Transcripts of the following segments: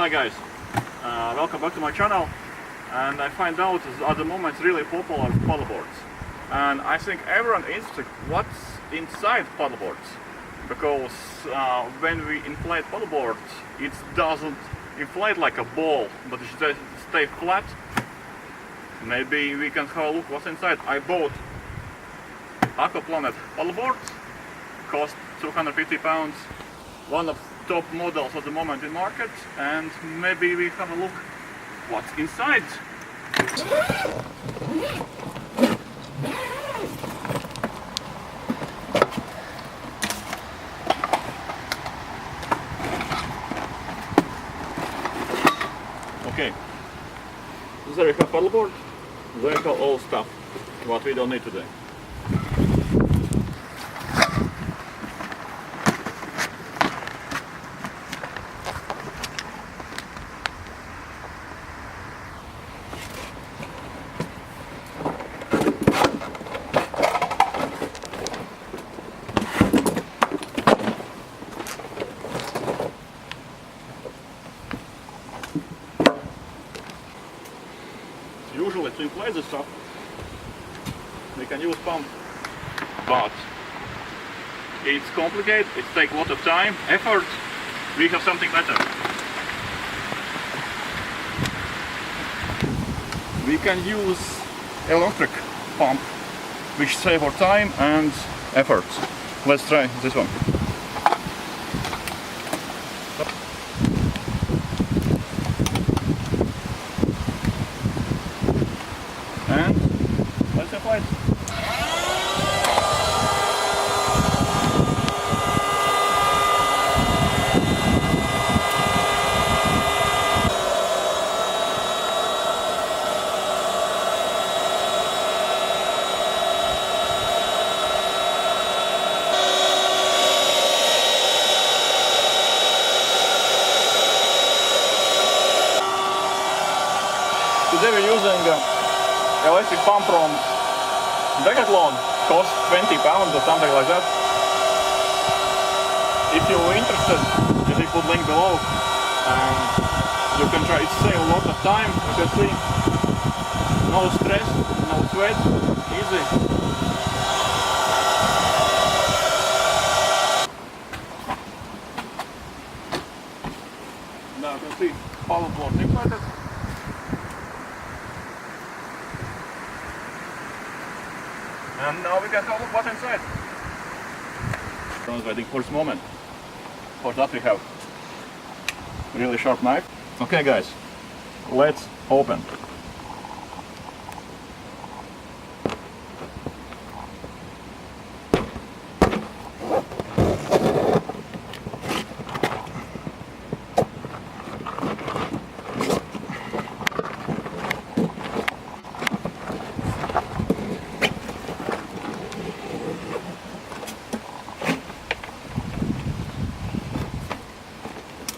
Hi guys, welcome back to my channel. And I find out at the moment it's really popular paddleboards. And I think everyone is interested what's inside paddleboards. Because when we inflate paddleboard, it doesn't inflate like a ball, but it just stay flat. Maybe we can have a look what's inside. I bought AQUAPLANET paddleboard, cost 250 pounds, one of top models at the moment in market, and maybe we have a look what's inside. Okay, there you have paddleboard, there you have all stuff what we don't need today. Usually to inflate the stuff we can use pump, but it's complicated, it takes a lot of time, effort. We have something better. We can use electric pump which saves our time and effort. Let's try this one. And let's apply it. Today we're using electric pump from Decathlon, costs 20 pounds or something like that. If you're interested, you put link below and you can try. It saves a lot of time, you can see. No stress, no sweat, easy. Now you can see paddleboard inflated. And now we can have a look what's inside. I was waiting for this moment. For that we have really sharp knife. Okay guys, let's open.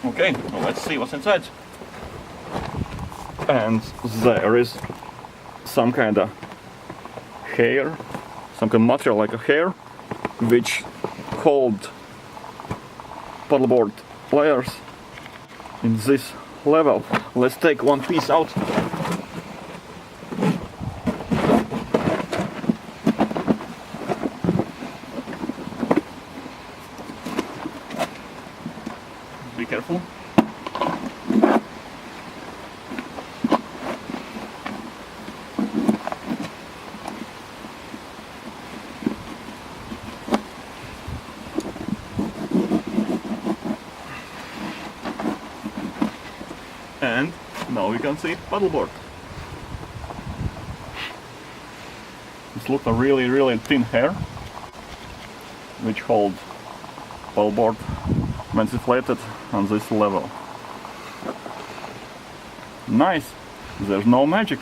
Okay, well, let's see what's inside. And there is some kind of hair, some kind of material like a hair, which hold paddleboard layers in this level. Let's take one piece out. Be careful. And now we can see paddleboard. This looks a really thin hair which hold paddleboard when it's inflated on this level. Nice, there's no magic.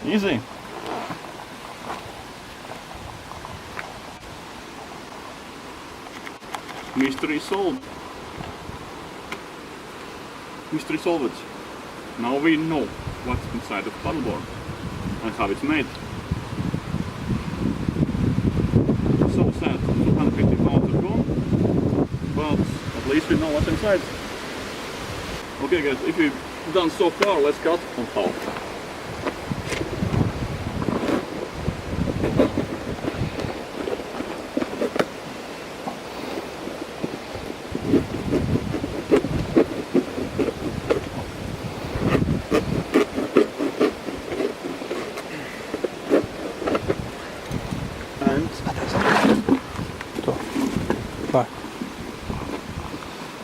Easy. Mystery solved. Mystery solved. Now we know what's inside of paddleboard and how it's made. So sad, 250 pounds are gone, but at least we know what's inside. Okay guys, if you've done so far, let's cut on half. And Tak.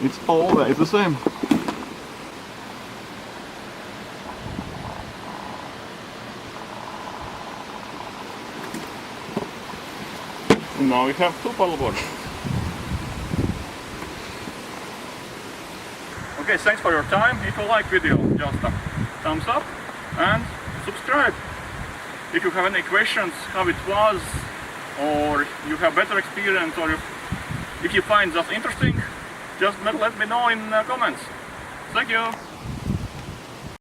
it's always the same. Now we have 2 paddleboards. Okay, thanks for your time. If you like video, just a thumbs up and subscribe. If you have any questions how it was, or you have better experience, or if you find that interesting, just let me know in comments. Thank you.